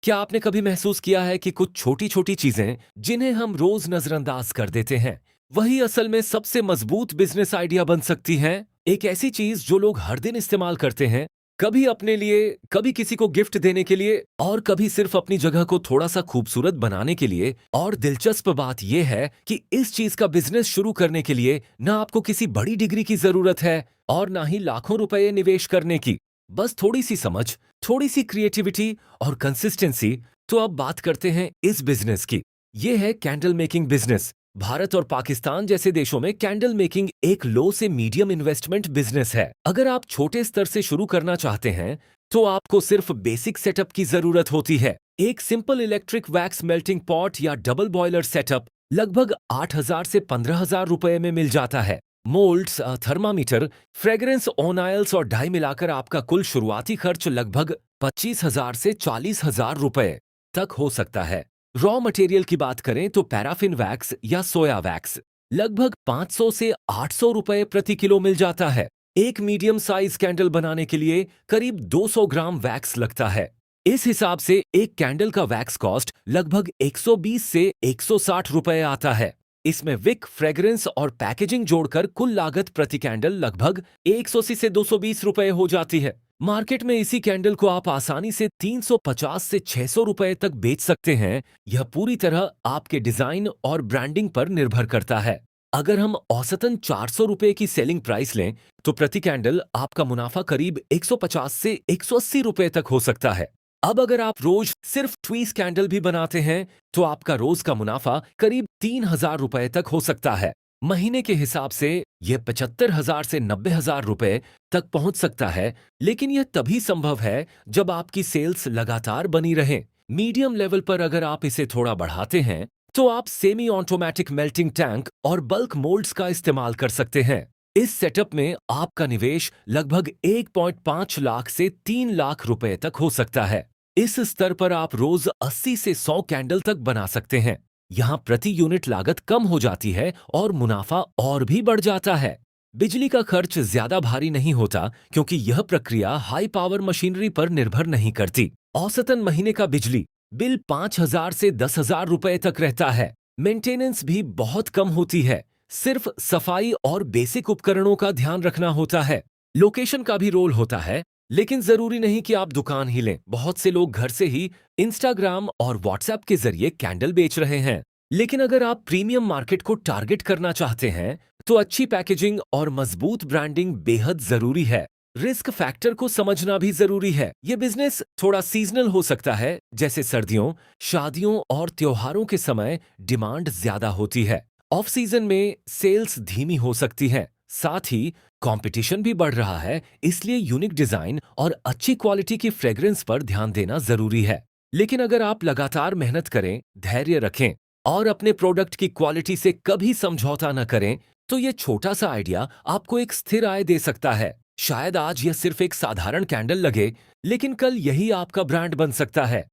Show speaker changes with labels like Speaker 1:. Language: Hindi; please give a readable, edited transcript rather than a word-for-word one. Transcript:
Speaker 1: क्या आपने कभी महसूस किया है कि कुछ छोटी छोटी चीजें जिन्हें हम रोज नजरअंदाज कर देते हैं, वही असल में सबसे मजबूत बिजनेस आइडिया बन सकती हैं? एक ऐसी चीज जो लोग हर दिन इस्तेमाल करते हैं, कभी अपने लिए, कभी किसी को गिफ्ट देने के लिए, और कभी सिर्फ अपनी जगह को थोड़ा सा खूबसूरत बनाने के लिए। और दिलचस्प बात यह है कि इस चीज का बिजनेस शुरू करने के लिए ना आपको किसी बड़ी डिग्री की जरूरत है और ना ही लाखों रुपए निवेश करने की। बस थोड़ी सी समझ, थोड़ी सी क्रिएटिविटी और कंसिस्टेंसी। तो अब बात करते हैं इस बिजनेस की। ये है कैंडल मेकिंग बिजनेस। भारत और पाकिस्तान जैसे देशों में कैंडल मेकिंग एक लो से मीडियम इन्वेस्टमेंट बिजनेस है। अगर आप छोटे स्तर से शुरू करना चाहते हैं तो आपको सिर्फ बेसिक सेटअप की जरूरत होती है। एक simple electric wax melting pot या डबल बॉयलर सेटअप लगभग 8,000 से 15,000 रुपए में मिल जाता है। Moulds, thermometer, fragrance on oils और डाई मिलाकर आपका कुल शुरुआती खर्च लगभग 25,000 से 40,000 रुपए तक हो सकता है। रॉ मटेरियल की बात करें तो पैराफिन वैक्स या सोया वैक्स लगभग 500 से 800 रुपए प्रति किलो मिल जाता है। एक मीडियम साइज कैंडल बनाने के लिए करीब 200 ग्राम वैक्स लगता है। इस हिसाब से एक कैंडल का वैक्स कॉस्ट लगभग 120 से 160 रुपए आता है। इसमें विक, फ्रेग्रेंस और पैकेजिंग जोड़कर कुल लागत प्रति कैंडल लगभग 180 से 220 रुपए हो जाती है। मार्केट में इसी कैंडल को आप आसानी से 350 से 600 रुपए तक बेच सकते हैं। यह पूरी तरह आपके डिजाइन और ब्रांडिंग पर निर्भर करता है। अगर हम औसतन 400 रुपए की सेलिंग प्राइस लें तो प्रति कैंडल आपका मुनाफा करीब 150 से 180 रुपए तक हो सकता है। अब अगर आप रोज सिर्फ ट्वीस कैंडल भी बनाते हैं तो आपका रोज का मुनाफा करीब 3,000 रुपए तक हो सकता है। महीने के हिसाब से यह 75,000 से 90,000 रुपए तक पहुंच सकता है, लेकिन यह तभी संभव है जब आपकी सेल्स लगातार बनी रहे। मीडियम लेवल पर अगर आप इसे थोड़ा बढ़ाते हैं तो आप सेमी ऑटोमेटिक मेल्टिंग टैंक और बल्क मोल्ड्स का इस्तेमाल कर सकते हैं। इस सेटअप में आपका निवेश लगभग 1.5 लाख से 3 लाख रुपए तक हो सकता है। इस स्तर पर आप रोज 80 से 100 कैंडल तक बना सकते हैं। यहाँ प्रति यूनिट लागत कम हो जाती है और मुनाफा और भी बढ़ जाता है। बिजली का खर्च ज्यादा भारी नहीं होता क्योंकि यह प्रक्रिया हाई पावर मशीनरी पर निर्भर नहीं करती। औसतन महीने का बिजली बिल 5,000 से 10,000 रुपए तक रहता है। मेंटेनेंस भी बहुत कम होती है। सिर्फ सफाई और बेसिक उपकरणों का ध्यान रखना होता है। लोकेशन का भी रोल होता है, लेकिन जरूरी नहीं कि आप दुकान ही लें। बहुत से लोग घर से ही इंस्टाग्राम और व्हाट्सएप के जरिए कैंडल बेच रहे हैं। लेकिन अगर आप प्रीमियम मार्केट को टारगेट करना चाहते हैं तो अच्छी पैकेजिंग और मजबूत ब्रांडिंग बेहद जरूरी है। रिस्क फैक्टर को समझना भी जरूरी है। यह बिजनेस थोड़ा सीजनल हो सकता है, जैसे सर्दियों, शादियों और त्योहारों के समय डिमांड ज्यादा होती है। ऑफ सीजन में सेल्स धीमी हो सकती है। साथ ही कंपटीशन भी बढ़ रहा है, इसलिए यूनिक डिजाइन और अच्छी क्वालिटी की फ्रेग्रेंस पर ध्यान देना जरूरी है। लेकिन अगर आप लगातार मेहनत करें, धैर्य रखें और अपने प्रोडक्ट की क्वालिटी से कभी समझौता न करें तो ये छोटा सा आइडिया आपको एक स्थिर आय दे सकता है। शायद आज यह सिर्फ एक साधारण कैंडल लगे, लेकिन कल यही आपका ब्रांड बन सकता है।